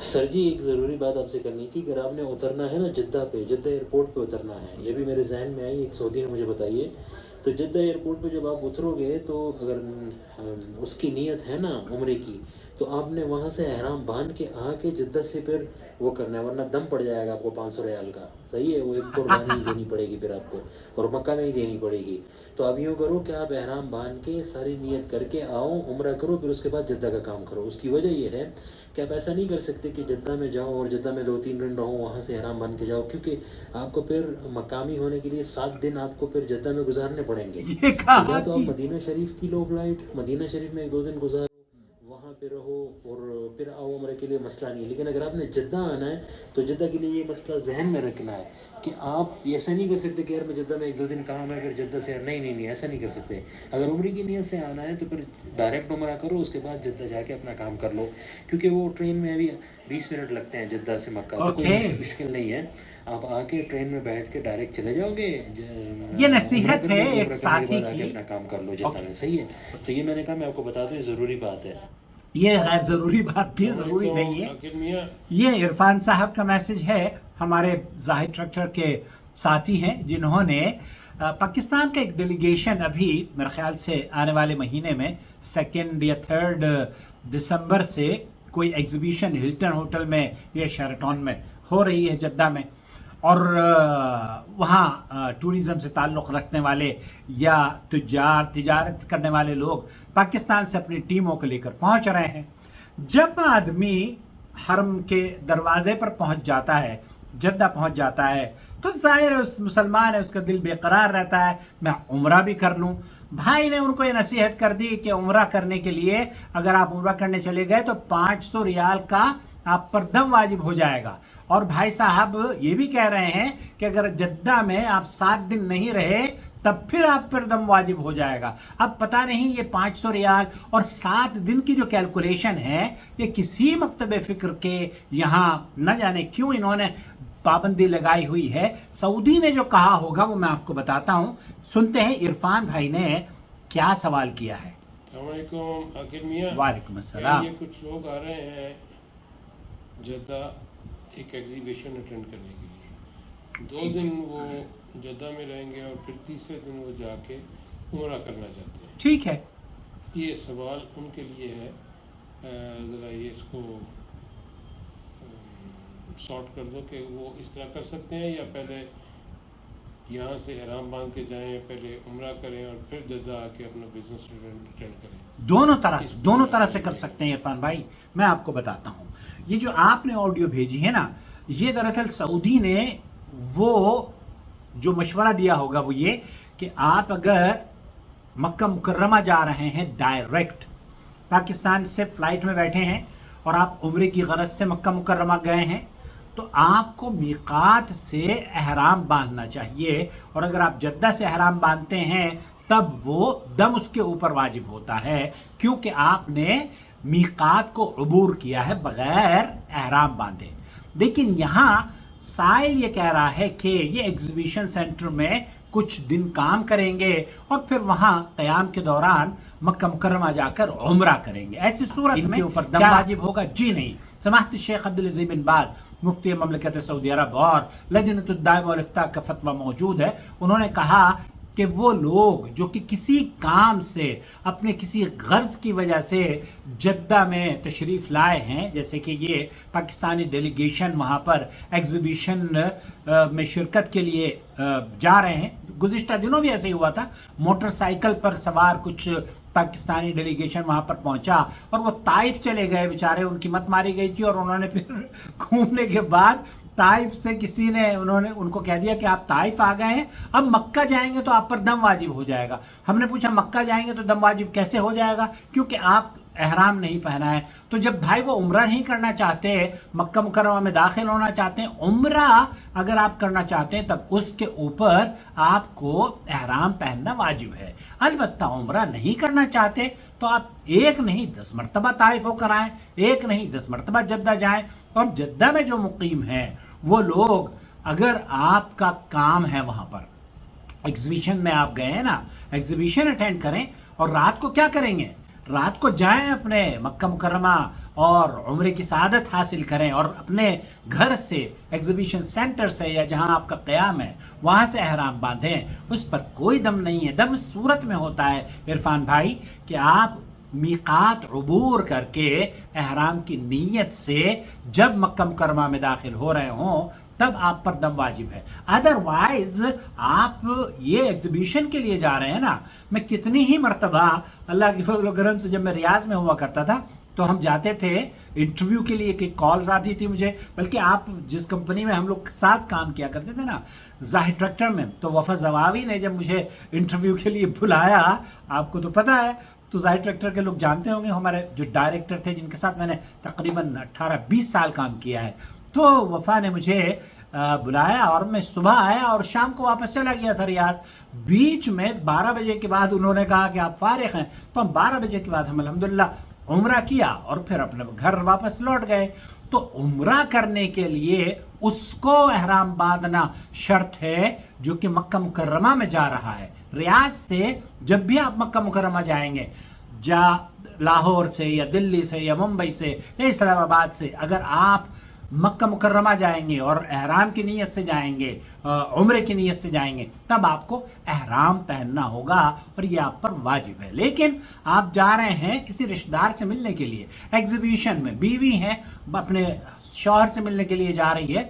سر جی ایک ضروری بات آپ سے کرنی تھی. اگر آپ نے اترنا ہے نا جدہ پہ، جدہ ایئرپورٹ پہ اترنا ہے، یہ بھی میرے ذہن میں آئی، ایک سعودی نے مجھے بتائیے. تو جدہ ایئرپورٹ پہ جب آپ اترو گے تو اگر اس کی نیت ہے نا عمرے کی، تو آپ نے وہاں سے احرام باندھ کے آ کے جدہ سے پھر وہ کرنا ہے، ورنہ دم پڑ جائے گا آپ کو 500 ریال کا. صحیح ہے، وہ ایک قربانی دینی پڑے گی پھر آپ کو، اور مکہ میں ہی دینی پڑے گی. تو اب یوں کرو کہ آپ احرام باندھ کے ساری نیت کر کے آؤ، عمرہ کرو، پھر اس کے بعد جدہ کا کام کرو. اس کی وجہ یہ ہے کہ آپ ایسا نہیں کر سکتے کہ جدہ میں جاؤ اور جدہ میں 2-3 دن رہو، وہاں سے احرام بن کے جاؤ، کیونکہ آپ کو پھر مقامی ہونے کے لیے 7 دن آپ کو پھر جدہ میں گزارنے پڑیں گے. یہ تو کہا یا تو آپ کہ مدینہ شریف کی لو فلائٹ، مدینہ شریف میں 1-2 دن گزارو، وہاں پہ رہو اور پھر آؤ عمرے کے لیے، مسئلہ نہیں ہے. لیکن اگر آپ نے جدہ آنا ہے تو جدہ کے لیے یہ مسئلہ ذہن میں رکھنا ہے کہ آپ ایسا نہیں کر سکتے کہ یار میں جدہ میں 1-2 دن کام ہے پھر جدہ سے، نہیں نہیں نہیں، ایسا نہیں کر سکتے. اگر عمرے کی نیت سے آنا ہے تو پھر ڈائریکٹ عمرہ کرو، اس کے بعد جدہ جا کے اپنا کام کر لو، کیونکہ وہ ٹرین میں ابھی 20 منٹ لگتے ہیں جدہ سے مکہ، تو کوئی اوکے، مشکل نہیں ہے. آپ آ کے ٹرین میں بیٹھ کے ڈائریکٹ چلے جاؤ گے یہ عمرہ نصیحت ہے کرنے، عمرہ ایک کرنے کے ساتھی بعد آ کے کی. اپنا کام کر لو جدہ اوکے، میں. صحیح ہے. تو یہ میں نے کہا میں آپ کو بتا دوں، یہ ضروری بات ہے. یہ غیر ضروری بات بھی ضروری نہیں ہے. یہ عرفان صاحب کا میسج ہے، ہمارے زاہد ٹریکٹر کے ساتھی ہیں جنہوں نے پاکستان کا ایک ڈیلیگیشن ابھی میرے خیال سے آنے والے مہینے میں 2 یا 3 دسمبر سے کوئی ایگزیبیشن ہلٹن ہوٹل میں یا شیرٹون میں ہو رہی ہے جدہ میں، اور وہاں ٹورزم سے تعلق رکھنے والے یا تجارت کرنے والے لوگ پاکستان سے اپنی ٹیموں کو لے کر پہنچ رہے ہیں. جب آدمی حرم کے دروازے پر پہنچ جاتا ہے، جدہ پہنچ جاتا ہے، تو ظاہر ہے اس مسلمان ہے، اس کا دل بے قرار رہتا ہے میں عمرہ بھی کر لوں. بھائی نے ان کو یہ نصیحت کر دی کہ عمرہ کرنے کے لیے اگر آپ عمرہ کرنے چلے گئے تو 500 ریال کا آپ پر دم واجب ہو جائے گا. اور بھائی صاحب یہ بھی کہہ رہے ہیں کہ اگر جدہ میں آپ 7 دن نہیں رہے تب پھر آپ پر دم واجب ہو جائے گا. اب پتہ نہیں یہ 500 ریال اور 7 دن کی جو کیلکولیشن ہے یہ کسی مکتب فکر کے یہاں نہ جانے کیوں انہوں نے پابندی لگائی ہوئی ہے. سعودی نے جو کہا ہوگا وہ میں آپ کو بتاتا ہوں. سنتے ہیں عرفان بھائی نے کیا سوال کیا ہے. السلام علیکم عاقل میاں. وعلیکم السلام. یہ کچھ لوگ آ رہے ہیں جدہ ایک ایگزیبیشن اٹینڈ کرنے کے لیے، 2 دن وہ جدہ میں رہیں گے اور پھر تیسرے دن وہ جا کے عمرہ کرنا چاہتے ہیں. ٹھیک ہے، یہ سوال ان کے لیے ہے، ذرا یہ اس کو سارٹ کر دو کہ وہ اس طرح کر سکتے ہیں یا پہلے یہاں سے احرام باندھ کے جائیں، پہلے عمرہ کریں اور پھر جدہ آ کے اپنا بزنس اٹینڈ کریں. دونوں طرح سے کر سکتے ہیں عرفان بھائی. میں آپ کو بتاتا ہوں، یہ جو آپ نے آڈیو بھیجی ہے نا، یہ دراصل سعودی نے وہ جو مشورہ دیا ہوگا وہ یہ کہ آپ اگر مکہ مکرمہ جا رہے ہیں، ڈائریکٹ پاکستان سے فلائٹ میں بیٹھے ہیں اور آپ عمرے کی غرض سے مکہ مکرمہ گئے ہیں، تو آپ کو میقات سے احرام باندھنا چاہیے. اور اگر آپ جدہ سے احرام باندھتے ہیں تب وہ دم اس کے اوپر واجب ہوتا ہے، کیونکہ آپ نے میقات کو عبور کیا ہے بغیر احرام باندھے. لیکن یہاں سائل یہ کہہ رہا ہے کہ یہ ایگزیبیشن سینٹر میں کچھ دن کام کریں گے اور پھر وہاں قیام کے دوران مکہ مکرمہ جا کر عمرہ کریں گے. ایسی صورت میں اوپر دم واجب ہوگا؟ جی نہیں. سماحت الشیخ عبدالعزیز بن باز مفتی مملکت سعودی عرب اور لجنۃ الدائمہ والافتاء کا فتویٰ موجود ہے. انہوں نے کہا کہ وہ لوگ جو کہ کسی کام سے اپنے کسی غرض کی وجہ سے جدہ میں تشریف لائے ہیں، جیسے کہ یہ پاکستانی ڈیلیگیشن وہاں پر ایگزیبیشن میں شرکت کے لیے جا رہے ہیں. گزشتہ دنوں بھی ایسے ہی ہوا تھا، موٹر سائیکل پر سوار کچھ پاکستانی ڈیلیگیشن وہاں پر پہنچا اور وہ طائف چلے گئے بیچارے، ان کی مت ماری گئی تھی اور انہوں نے پھر گھومنے کے بعد طائف سے کسی نے ان کو کہہ دیا کہ آپ طائف آ گئے ہیں، اب مکہ جائیں گے تو آپ پر دم واجب ہو جائے گا. ہم نے پوچھا مکہ جائیں گے تو دم واجب کیسے ہو جائے گا؟ کیونکہ آپ احرام نہیں پہنا ہے. تو جب بھائی وہ عمرہ نہیں کرنا چاہتے، مکہ مکرمہ میں داخل ہونا چاہتے ہیں، عمرہ اگر آپ کرنا چاہتے ہیں تب اس کے اوپر آپ کو احرام پہننا واجب ہے. البتہ عمرہ نہیں کرنا چاہتے تو آپ 1 نہیں 10 مرتبہ طائف ہو کر آئیں، 1 نہیں 10 مرتبہ جدہ جائیں. اور جدہ میں جو مقیم ہیں وہ لوگ، اگر آپ کا کام ہے وہاں پر ایگزیبیشن میں آپ گئے ہیں نا، ایگزیبیشن اٹینڈ کریں اور رات کو کیا کریں گے؟ رات کو جائیں اپنے مکہ مکرمہ اور عمرے کی سعادت حاصل کریں اور اپنے گھر سے ایگزیبیشن سینٹر سے یا جہاں آپ کا قیام ہے وہاں سے احرام باندھیں. اس پر کوئی دم نہیں ہے. دم اس صورت میں ہوتا ہے عرفان بھائی کہ آپ میقات عبور کر کے احرام کی نیت سے جب مکہ مکرمہ میں داخل ہو رہے ہوں تب آپ پر دم واجب ہے. ادروائز آپ یہ ایگزیبیشن کے لیے جا رہے ہیں نا. میں کتنی ہی مرتبہ اللہ کی فضل و کرم سے جب میں ریاض میں ہوا کرتا تھا تو ہم جاتے تھے انٹرویو کے لیے کہ کالز آتی تھی مجھے, بلکہ آپ جس کمپنی میں ہم لوگ ساتھ کام کیا کرتے تھے نا زاہد ٹریکٹر میں, تو وفا زواوی نے جب مجھے انٹرویو کے لیے بلایا, آپ کو تو پتہ ہے, تو زاہد ٹریکٹر کے لوگ جانتے ہوں گے, ہمارے جو ڈائریکٹر تھے جن کے ساتھ میں نے تقریباً 18-20 سال کام کیا ہے, تو وفا نے مجھے بلایا اور میں صبح آیا اور شام کو واپس چلا گیا تھا ریاض. بیچ میں 12 بجے کے بعد انہوں نے کہا کہ آپ فارغ ہیں, تو ہم 12 بجے کے بعد ہم الحمدللہ عمرہ کیا اور پھر اپنے گھر واپس لوٹ گئے. تو عمرہ کرنے کے لیے اس کو احرام باندھنا شرط ہے جو کہ مکہ مکرمہ میں جا رہا ہے. ریاض سے جب بھی آپ مکہ مکرمہ جائیں گے, لاہور سے یا دلی سے یا ممبئی سے یا اسلام آباد سے, اگر آپ مکہ مکرمہ جائیں گے اور احرام کی نیت سے جائیں گے, عمرے کی نیت سے جائیں گے, تب آپ کو احرام پہننا ہوگا اور یہ آپ پر واجب ہے. لیکن آپ جا رہے ہیں کسی رشتہ دار سے ملنے کے لیے ایگزیبیشن میں, بیوی ہیں اپنے شوہر سے ملنے کے لیے جا رہی ہے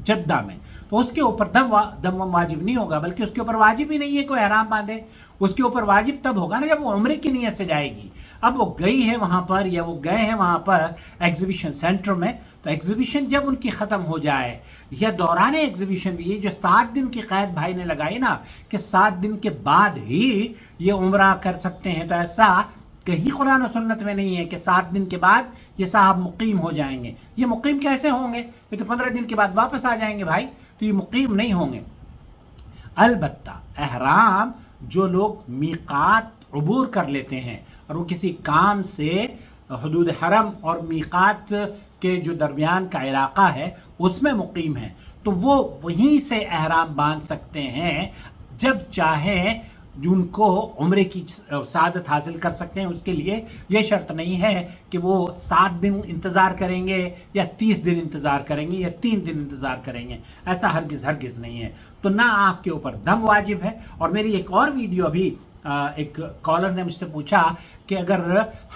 جدہ میں, تو اس کے اوپر دم واجب نہیں ہوگا, بلکہ اس کے اوپر واجب ہی نہیں ہے کوئی احرام باندھے. اس کے اوپر واجب تب ہوگا نا جب وہ عمرے کی نیت سے جائے گی. اب وہ گئی ہے وہاں پر یا وہ گئے ہیں وہاں پر ایگزیبیشن سینٹر میں, تو ایگزیبیشن جب ان کی ختم ہو جائے یا دوران ایگزیبیشن بھی, یہ جو 7 دن کی قید بھائی نے لگائی نا کہ 7 دن کے بعد ہی یہ عمرہ کر سکتے ہیں, تو ایسا کہیں قرآن و سنت میں نہیں ہے کہ 7 دن کے بعد یہ صاحب مقیم ہو جائیں گے. یہ مقیم کیسے ہوں گے؟ یہ تو 15 دن کے بعد واپس آ جائیں گے بھائی, تو یہ مقیم نہیں ہوں گے. البتہ احرام جو لوگ میقات عبور کر لیتے ہیں اور وہ کسی کام سے حدود حرم اور میقات کے جو درمیان کا علاقہ ہے اس میں مقیم ہیں, تو وہ وہیں سے احرام باندھ سکتے ہیں جب چاہیں, جن کو عمرے کی سعادت حاصل کر سکتے ہیں. اس کے لیے یہ شرط نہیں ہے کہ وہ 7 دن انتظار کریں گے یا 30 دن انتظار کریں گے یا 3 دن انتظار کریں گے, ایسا ہرگز نہیں ہے. تو نہ آپ کے اوپر دم واجب ہے. اور میری ایک اور ویڈیو ابھی ایک کالر نے مجھ سے پوچھا کہ اگر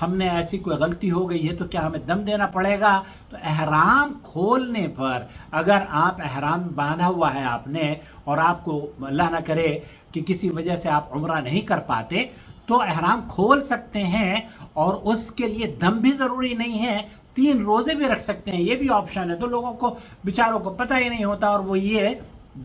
ہم نے ایسی کوئی غلطی ہو گئی ہے تو کیا ہمیں دم دینا پڑے گا؟ تو احرام کھولنے پر اگر آپ احرام باندھا ہوا ہے آپ نے اور آپ کو اللہ نہ کرے کہ کسی وجہ سے آپ عمرہ نہیں کر پاتے, تو احرام کھول سکتے ہیں اور اس کے لیے دم بھی ضروری نہیں ہے, 3 روزے بھی رکھ سکتے ہیں, یہ بھی آپشن ہے. تو لوگوں کو بیچاروں کو پتہ ہی نہیں ہوتا, اور وہ یہ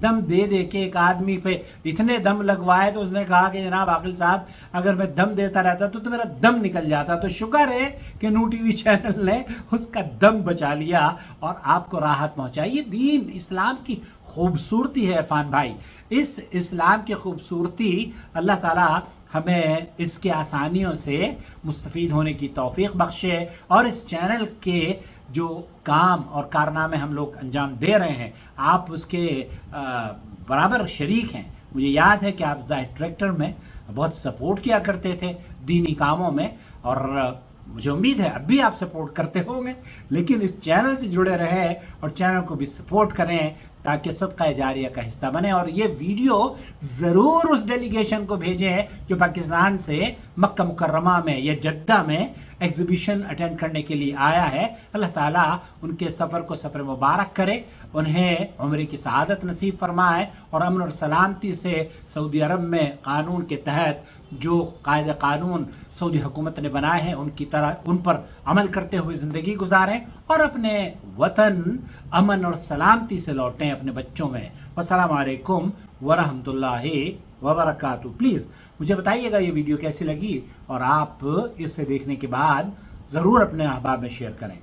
دم دے کے ایک آدمی پہ اتنے دم لگوائے تو اس نے کہا کہ جناب عاقل صاحب اگر میں دم دیتا رہتا تو میرا دم نکل جاتا. تو شکر ہے کہ نو ٹی وی چینل نے اس کا دم بچا لیا اور آپ کو راحت پہنچائی. یہ دین اسلام کی خوبصورتی ہے عرفان بھائی. اس اسلام کی خوبصورتی اللہ تعالیٰ ہمیں اس کے آسانیوں سے مستفید ہونے کی توفیق بخشے, اور اس چینل کے جو کام اور کارنامے ہم لوگ انجام دے رہے ہیں آپ اس کے برابر شریک ہیں. مجھے یاد ہے کہ آپ زاہد ٹریکٹر میں بہت سپورٹ کیا کرتے تھے دینی کاموں میں, اور مجھے امید ہے اب بھی آپ سپورٹ کرتے ہوں گے, لیکن اس چینل سے جڑے رہے اور چینل کو بھی سپورٹ کریں تاکہ صدقہ جاریہ کا حصہ بنے. اور یہ ویڈیو ضرور اس ڈیلیگیشن کو بھیجیں جو پاکستان سے مکہ مکرمہ میں یا جدہ میں ایگزیبیشن اٹینڈ کرنے کے لیے آیا ہے. اللہ تعالیٰ ان کے سفر کو سفر مبارک کرے, انہیں عمرے کی سعادت نصیب فرمائے, اور امن اور سلامتی سے سعودی عرب میں قانون کے تحت جو قاعدہ قانون سعودی حکومت نے بنائے ہیں ان کی طرح ان پر عمل کرتے ہوئے زندگی گزاریں, اور اپنے وطن امن اور سلامتی سے لوٹیں اپنے بچوں میں. والسلام علیکم ورحمۃ اللہ وبرکاتہ. پلیز مجھے بتائیے گا یہ ویڈیو کیسی لگی, اور آپ اسے دیکھنے کے بعد ضرور اپنے احباب میں شیئر کریں.